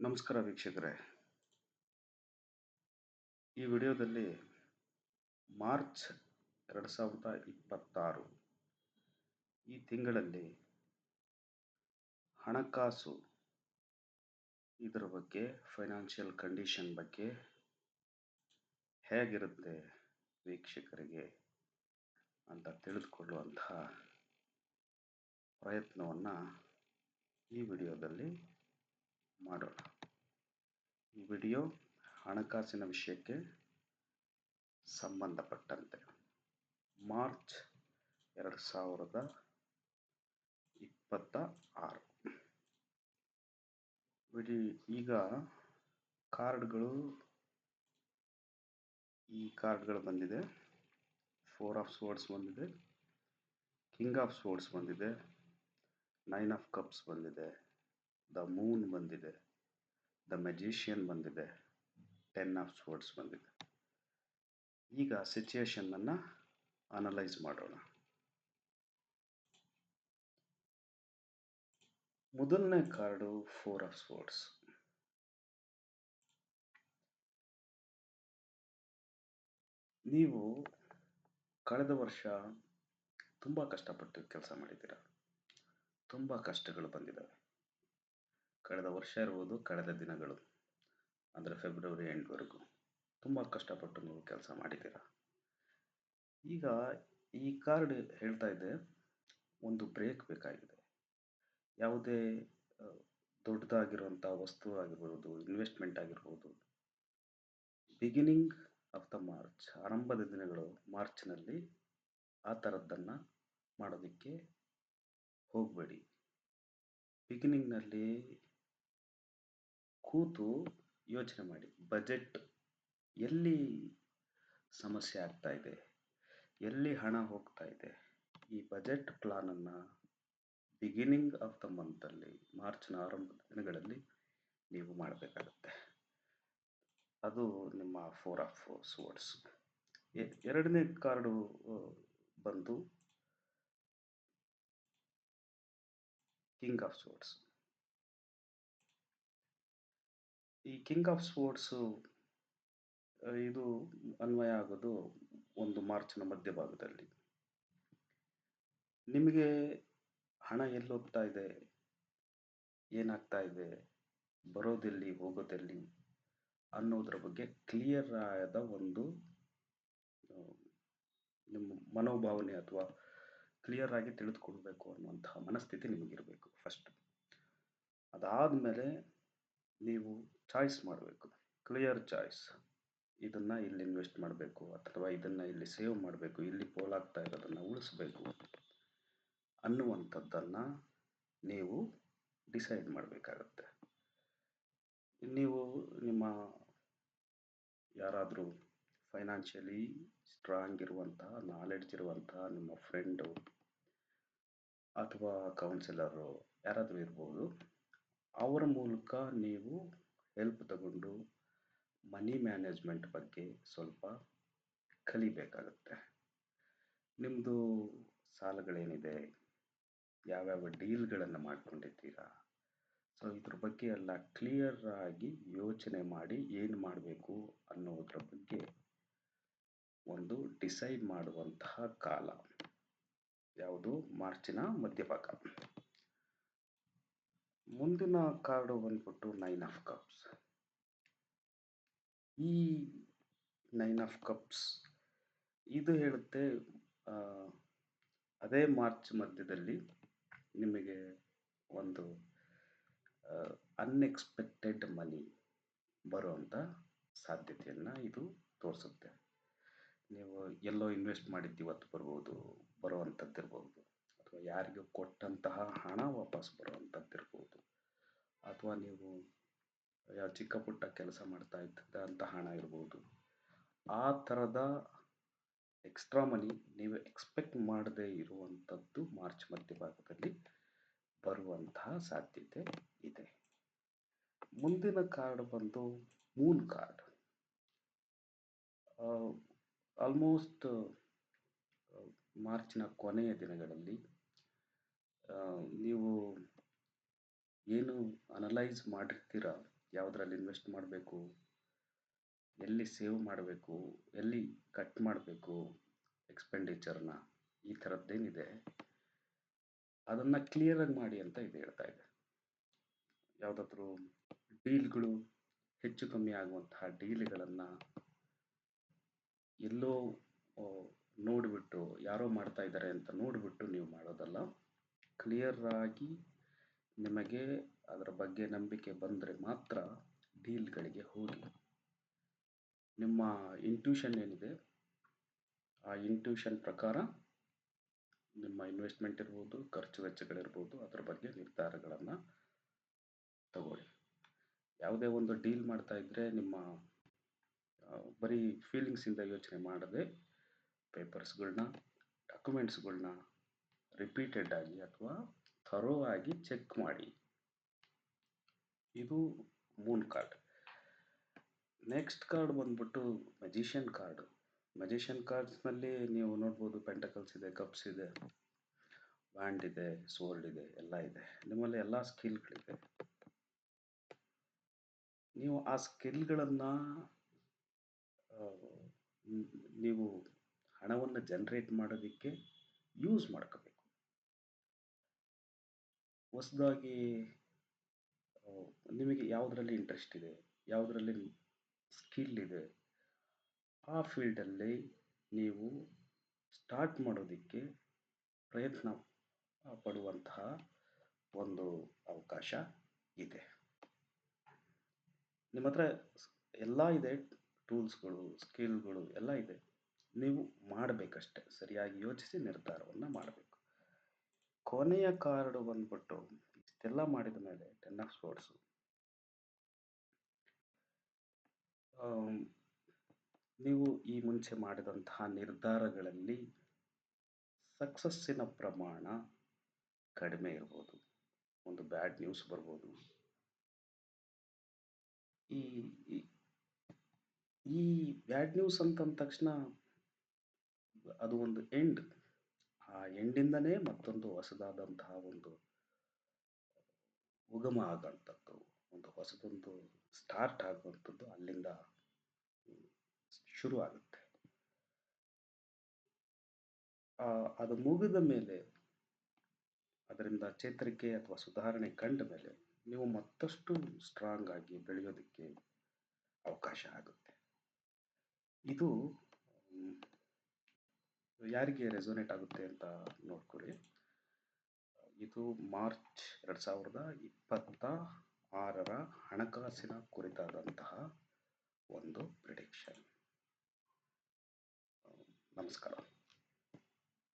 ನಮಸ್ಕಾರ ವೀಕ್ಷಕರೇ. ಈ ವಿಡಿಯೋದಲ್ಲಿ ಮಾರ್ಚ್ 2026 ಈ ತಿಂಗಳಲ್ಲಿ ಹಣಕಾಸು ಇದರ ಬಗ್ಗೆ, ಫೈನಾನ್ಷಿಯಲ್ ಕಂಡೀಷನ್ ಬಗ್ಗೆ ಹೇಗಿರುತ್ತೆ ವೀಕ್ಷಕರಿಗೆ ಅಂತ ತಿಳಿದುಕೊಳ್ಳುವಂತಹ ಪ್ರಯತ್ನವನ್ನು ಈ ವಿಡಿಯೋದಲ್ಲಿ ಮಾಡೋಣ. ಈ ವಿಡಿಯೋ ಹಣಕಾಸಿನ ವಿಷಯಕ್ಕೆ ಸಂಬಂಧಪಟ್ಟಂತೆ ಮಾರ್ಚ್ 2026 ಈಗ ಕಾರ್ಡ್ಗಳು ಬಂದಿದೆ. 4 ಆಫ್ ಸ್ವೋರ್ಡ್ಸ್ ಬಂದಿದೆ, ಕಿಂಗ್ ಆಫ್ ಸ್ವೋರ್ಡ್ಸ್ ಬಂದಿದೆ, 9 ಆಫ್ ಕಪ್ಸ್ ಬಂದಿದೆ, ದ ಮೂನ್ ಬಂದಿದೆ, ದ ಮ್ಯಾಜಿಷಿಯನ್ ಬಂದಿದೆ, 10 ಆಫ್ ಸ್ವೋರ್ಡ್ಸ್ ಬಂದಿದೆ. ಈಗ ಸಿಚುಯೇಷನನ್ನು ಅನಲೈಸ್ ಮಾಡೋಣ. ಮೊದಲನೇ ಕಾರ್ಡು 4 ಆಫ್ ಸ್ವೋರ್ಡ್ಸ್. ನೀವು ಕಳೆದ ವರ್ಷ ತುಂಬ ಕಷ್ಟಪಟ್ಟು ಕೆಲಸ ಮಾಡಿದ್ದೀರ. ತುಂಬ ಕಷ್ಟಗಳು ಬಂದಿದ್ದಾವೆ. ಕಳೆದ ವರ್ಷ ಇರ್ಬೋದು, ಕಳೆದ ದಿನಗಳು ಅಂದರೆ ಫೆಬ್ರವರಿ ಎಂಡ್ವರೆಗೂ ತುಂಬ ಕಷ್ಟಪಟ್ಟು ನೀವು ಕೆಲಸ ಮಾಡಿದ್ದೀರ. ಈಗ ಈ ಕಾರ್ಡ್ ಹೇಳ್ತಾ ಇದೆ, ಒಂದು ಬ್ರೇಕ್ ಬೇಕಾಗಿದೆ. ಯಾವುದೇ ದೊಡ್ಡದಾಗಿರುವಂಥ ವಸ್ತು ಆಗಿರ್ಬೋದು, ಇನ್ವೆಸ್ಟ್ಮೆಂಟ್ ಆಗಿರ್ಬೋದು, ಬಿಗಿನಿಂಗ್ ಆಫ್ ದ ಮಾರ್ಚ್, ಆರಂಭದ ದಿನಗಳು ಮಾರ್ಚ್ನಲ್ಲಿ ಆ ಥರದ್ದನ್ನು ಮಾಡೋದಕ್ಕೆ ಹೋಗಬೇಡಿ. ಬಿಗಿನಿಂಗ್ನಲ್ಲಿ ಕೂತು ಯೋಚನೆ ಮಾಡಿ, ಬಜೆಟ್ ಎಲ್ಲಿ ಸಮಸ್ಯೆ ಆಗ್ತಾ ಇದೆ, ಎಲ್ಲಿ ಹಣ ಹೋಗ್ತಾ ಇದೆ. ಈ ಬಜೆಟ್ ಪ್ಲಾನನ್ನು ಬಿಗಿನಿಂಗ್ ಆಫ್ ದ ಮಂತಲ್ಲಿ, ಮಾರ್ಚ್ನ ಆರಂಭದ ದಿನಗಳಲ್ಲಿ ನೀವು ಮಾಡಬೇಕಾಗುತ್ತೆ. ಅದು ನಿಮ್ಮ 4 ಆಫ್ ಸ್ವೋರ್ಡ್ಸ್. ಎರಡನೇ ಕಾರ್ಡು ಬಂದು ಕಿಂಗ್ ಆಫ್ ಸ್ವೋರ್ಡ್ಸ್. ಈ ಕಿಂಗ್ ಆಫ್ ಸ್ವೋರ್ಡ್ಸು ಇದು ಅನ್ವಯ ಆಗೋದು ಒಂದು ಮಾರ್ಚ್ನ ಮಧ್ಯಭಾಗದಲ್ಲಿ. ನಿಮಗೆ ಹಣ ಎಲ್ಲಿ ಹೋಗ್ತಾ ಇದೆ, ಏನಾಗ್ತಾ ಇದೆ, ಬರೋದೆಲ್ಲಿ ಹೋಗೋದೆಲ್ಲಿ ಅನ್ನೋದ್ರ ಬಗ್ಗೆ ಕ್ಲಿಯರ್ ಆದ ಒಂದು ನಿಮ್ಮ ಮನೋಭಾವನೆ ಅಥವಾ ಕ್ಲಿಯರ್ ಆಗಿ ತಿಳಿದುಕೊಳ್ಬೇಕು ಅನ್ನುವಂತಹ ಮನಸ್ಥಿತಿ ನಿಮಗಿರಬೇಕು ಫಸ್ಟ್. ಅದಾದಮೇಲೆ ನೀವು ಚಾಯ್ಸ್ ಮಾಡಬೇಕು, ಕ್ಲಿಯರ್ ಚಾಯ್ಸ್. ಇದನ್ನು ಇಲ್ಲಿ ಇನ್ವೆಸ್ಟ್ ಮಾಡಬೇಕು ಅಥವಾ ಇದನ್ನು ಇಲ್ಲಿ ಸೇವ್ ಮಾಡಬೇಕು, ಇಲ್ಲಿ ಪೋಲಾಗ್ತಾ ಇರೋದನ್ನು ಉಳಿಸ್ಬೇಕು ಅನ್ನುವಂಥದ್ದನ್ನು ನೀವು ಡಿಸೈಡ್ ಮಾಡಬೇಕಾಗತ್ತೆ. ನೀವು ನಿಮ್ಮ ಯಾರಾದರೂ ಫೈನಾನ್ಷಿಯಲಿ ಸ್ಟ್ರಾಂಗ್ ಇರುವಂತಹ, ನಾಲೆಡ್ಜ್ ಇರುವಂತಹ ನಿಮ್ಮ ಫ್ರೆಂಡು ಅಥವಾ ಕೌನ್ಸಿಲರು ಯಾರಾದರೂ ಇರ್ಬೋದು. ಅವರ ಮೂಲಕ ನೀವು ಹೆಲ್ಪ್ ತಗೊಂಡು ಮನಿ ಮ್ಯಾನೇಜ್ಮೆಂಟ್ ಬಗ್ಗೆ ಸ್ವಲ್ಪ ಕಲಿಬೇಕಾಗುತ್ತೆ. ನಿಮ್ಮದು ಸಾಲಗಳೇನಿದೆ, ಯಾವ್ಯಾವ ಡೀಲ್ಗಳನ್ನು ಮಾಡ್ಕೊಂಡಿದ್ದೀರಾ, ಸೊ ಇದ್ರ ಬಗ್ಗೆ ಎಲ್ಲ ಕ್ಲಿಯರ್ ಆಗಿ ಯೋಚನೆ ಮಾಡಿ ಏನು ಮಾಡಬೇಕು ಅನ್ನೋದ್ರ ಬಗ್ಗೆ ಒಂದು ಡಿಸೈಡ್ ಮಾಡುವಂತಹ ಕಾಲ ಯಾವುದು, ಮಾರ್ಚಿನ ಮಧ್ಯಭಾಗ. ಮುಂದಿನ ಕಾರ್ಡು ಬಂದ್ಬಿಟ್ಟು 9 ಆಫ್ ಕಪ್ಸ್. ಈ 9 ಆಫ್ ಕಪ್ಸ್ ಇದು ಹೇಳುತ್ತೆ, ಅದೇ ಮಾರ್ಚ್ ಮಧ್ಯದಲ್ಲಿ ನಿಮಗೆ ಒಂದು ಅನ್ಎಕ್ಸ್ಪೆಕ್ಟೆಡ್ ಮನಿ ಬರುವಂಥ ಸಾಧ್ಯತೆಯನ್ನು ಇದು ತೋರಿಸುತ್ತೆ. ನೀವು ಎಲ್ಲೋ ಇನ್ವೆಸ್ಟ್ ಮಾಡಿದ್ದು ಇವತ್ತು ಬರುವಂಥದ್ದಿರ್ಬೋದು, ಅಥವಾ ಯಾರಿಗೂ ಕೊಟ್ಟಂತಹ ಹಣ ವಾಪಸ್ ಬರುವಂಥದ್ದಿರ್ಬೋದು, ಅಥವಾ ನೀವು ಚಿಕ್ಕ ಪುಟ್ಟ ಕೆಲಸ ಮಾಡ್ತಾ ಇದ್ದಂಥ ಹಣ ಇರ್ಬೋದು. ಆ ಥರದ ಎಕ್ಸ್ಟ್ರಾ ಮನಿ ನೀವು ಎಕ್ಸ್ಪೆಕ್ಟ್ ಮಾಡದೇ ಇರುವಂಥದ್ದು ಮಾರ್ಚ್ ಮಧ್ಯಭಾಗದಲ್ಲಿ ಬರುವಂತಹ ಸಾಧ್ಯತೆ ಇದೆ. ಮುಂದಿನ ಕಾರ್ಡ್ ಬಂದು ಮೂನ್ ಕಾರ್ಡ್. ಆಲ್ಮೋಸ್ಟ್ ಮಾರ್ಚಿನ ಕೊನೆಯ ದಿನಗಳಲ್ಲಿ ನೀವು ಏನು ಅನಲೈಸ್ ಮಾಡಿರ್ತೀರ ಯಾವುದರಲ್ಲಿ ಇನ್ವೆಸ್ಟ್ ಮಾಡಬೇಕು, ಎಲ್ಲಿ ಸೇವ್ ಮಾಡಬೇಕು, ಎಲ್ಲಿ ಕಟ್ ಮಾಡಬೇಕು ಎಕ್ಸ್ಪೆಂಡಿಚರ್ನ, ಈ ಥರದ್ದೇನಿದೆ ಅದನ್ನು ಕ್ಲಿಯರಾಗಿ ಮಾಡಿ ಅಂತ ಇದು ಹೇಳ್ತಾ ಇದೆ. ಯಾವುದಾದ್ರೂ ಡೀಲ್ಗಳು ಹೆಚ್ಚು ಕಮ್ಮಿ ಆಗುವಂತಹ ಡೀಲ್ಗಳನ್ನು ಎಲ್ಲೋ ನೋಡಿಬಿಟ್ಟು ಯಾರೋ ಮಾಡ್ತಾ ಇದ್ದಾರೆ ಅಂತ ನೋಡಿಬಿಟ್ಟು ನೀವು ಮಾಡೋದಲ್ಲ. ಕ್ಲಿಯರ್ ಆಗಿ ನಿಮಗೆ ಅದರ ಬಗ್ಗೆ ನಂಬಿಕೆ ಬಂದರೆ ಮಾತ್ರ ಡೀಲ್ಗಳಿಗೆ ಹೋಗಿ. ನಿಮ್ಮ ಇಂಟ್ಯೂಷನ್ ಏನಿದೆ ಆ ಇಂಟ್ಯೂಷನ್ ಪ್ರಕಾರ ನಿಮ್ಮ ಇನ್ವೆಸ್ಟ್ಮೆಂಟ್ ಇರ್ಬೋದು, ಖರ್ಚು ವೆಚ್ಚಗಳಿರ್ಬೋದು, ಅದರ ಬಗ್ಗೆ ನಿರ್ಧಾರಗಳನ್ನು ತಗೊಳ್ಳಿ. ಯಾವುದೇ ಒಂದು ಡೀಲ್ ಮಾಡ್ತಾ ಇದ್ದರೆ ನಿಮ್ಮ ಬರೀ ಫೀಲಿಂಗ್ಸಿಂದ ಯೋಚನೆ ಮಾಡದೆ ಪೇಪರ್ಸ್ಗಳನ್ನ, ಡಾಕ್ಯುಮೆಂಟ್ಸ್ಗಳನ್ನ ರಿಪೀಟೆಡ್ ಆಗಿ ಅಥವಾ ಥರೋ ಆಗಿ ಚೆಕ್ ಮಾಡಿ. ಇದು ಮೂನ್ ಕಾರ್ಡ್. ನೆಕ್ಸ್ಟ್ ಕಾರ್ಡ್ ಬಂದ್ಬಿಟ್ಟು ಮೆಜಿಷಿಯನ್ ಕಾರ್ಡ್. ಮೆಜಿಷಿಯನ್ ಕಾರ್ಡ್ಸ್ನಲ್ಲಿ ನೀವು ನೋಡ್ಬೋದು ಪೆಂಟಕಲ್ಸ್ ಇದೆ, ಕಪ್ಸ್ ಇದೆ, ವ್ಯಾಂಡ್ ಇದೆ, ಸ್ವೋರ್ಡ್ ಇದೆ, ಎಲ್ಲ ಇದೆ. ನಿಮ್ಮಲ್ಲಿ ಎಲ್ಲ ಸ್ಕಿಲ್ಗಳಿದೆ. ನೀವು ಆ ಸ್ಕಿಲ್ಗಳನ್ನು ನೀವು ಹಣವನ್ನು ಜನರೇಟ್ ಮಾಡೋದಕ್ಕೆ ಯೂಸ್ ಮಾಡ್ಕೋಬೇಕು. ಹೊಸದಾಗಿ ನಿಮಗೆ ಯಾವುದರಲ್ಲಿ ಇಂಟ್ರೆಸ್ಟ್ ಇದೆ, ಯಾವುದರಲ್ಲಿ ಸ್ಕಿಲ್ ಇದೆ, ಆ ಫೀಲ್ಡಲ್ಲಿ ನೀವು ಸ್ಟಾರ್ಟ್ ಮಾಡೋದಕ್ಕೆ ಪ್ರಯತ್ನ ಪಡುವಂತಹ ಒಂದು ಅವಕಾಶ ಇದೆ. ನಿಮ್ಮ ಹತ್ರ ಎಲ್ಲ ಇದೆ, ಟೂಲ್ಸ್ಗಳು, ಸ್ಕಿಲ್ಗಳು ಎಲ್ಲ ಇದೆ. ನೀವು ಮಾಡಬೇಕಷ್ಟೆ, ಸರಿಯಾಗಿ ಯೋಚಿಸಿ ನಿರ್ಧಾರವನ್ನು ಮಾಡಬೇಕು. ಕೊನೆಯ ಕಾರ್ಡು ಬಂದ್ಬಿಟ್ಟು ಇಷ್ಟೆಲ್ಲ ಮಾಡಿದ ಮೇಲೆ 10 ಆಫ್ ಸ್ಪೋರ್ಟ್ಸು. ನೀವು ಈ ಮುಂಚೆ ಮಾಡಿದಂತಹ ನಿರ್ಧಾರಗಳಲ್ಲಿ ಸಕ್ಸಸ್ಸಿನ ಪ್ರಮಾಣ ಕಡಿಮೆ ಇರ್ಬೋದು, ಒಂದು ಬ್ಯಾಡ್ ನ್ಯೂಸ್ ಬರ್ಬೋದು. ಈ ಬ್ಯಾಡ್ ನ್ಯೂಸ್ ಅಂತಂದ ತಕ್ಷಣ ಅದು ಒಂದು ಎಂಡ್. ಆ ಎಂಡಿಂದನೇ ಮತ್ತೊಂದು ಹೊಸದಾದಂತಹ ಒಂದು ಉಗಮ ಆಗೋಂಥದ್ದು, ಒಂದು ಹೊಸದೊಂದು ಸ್ಟಾರ್ಟ್ ಆಗುವಂಥದ್ದು ಅಲ್ಲಿಂದ ಶುರು ಆಗುತ್ತೆ. ಅದು ಮುಗಿದ ಮೇಲೆ, ಅದರಿಂದ ಚೇತರಿಕೆ ಅಥವಾ ಸುಧಾರಣೆ ಕಂಡ ಮೇಲೆ ನೀವು ಮತ್ತಷ್ಟು ಸ್ಟ್ರಾಂಗ್ ಆಗಿ ಬೆಳೆಯೋದಕ್ಕೆ ಅವಕಾಶ ಆಗುತ್ತೆ. ಇದು ಯಾರಿಗೆ ರೆಸೊನೇಟ್ ಆಗುತ್ತೆ ಅಂತ ನೋಡ್ಕೊಳ್ಳಿ. ಇದು ಮಾರ್ಚ್ 2026ರ ಹಣಕಾಸಿನ ಕುರಿತಾದಂತಹ ಒಂದು ಪ್ರಿಡಿಕ್ಷನ್. ನಮಸ್ಕಾರ.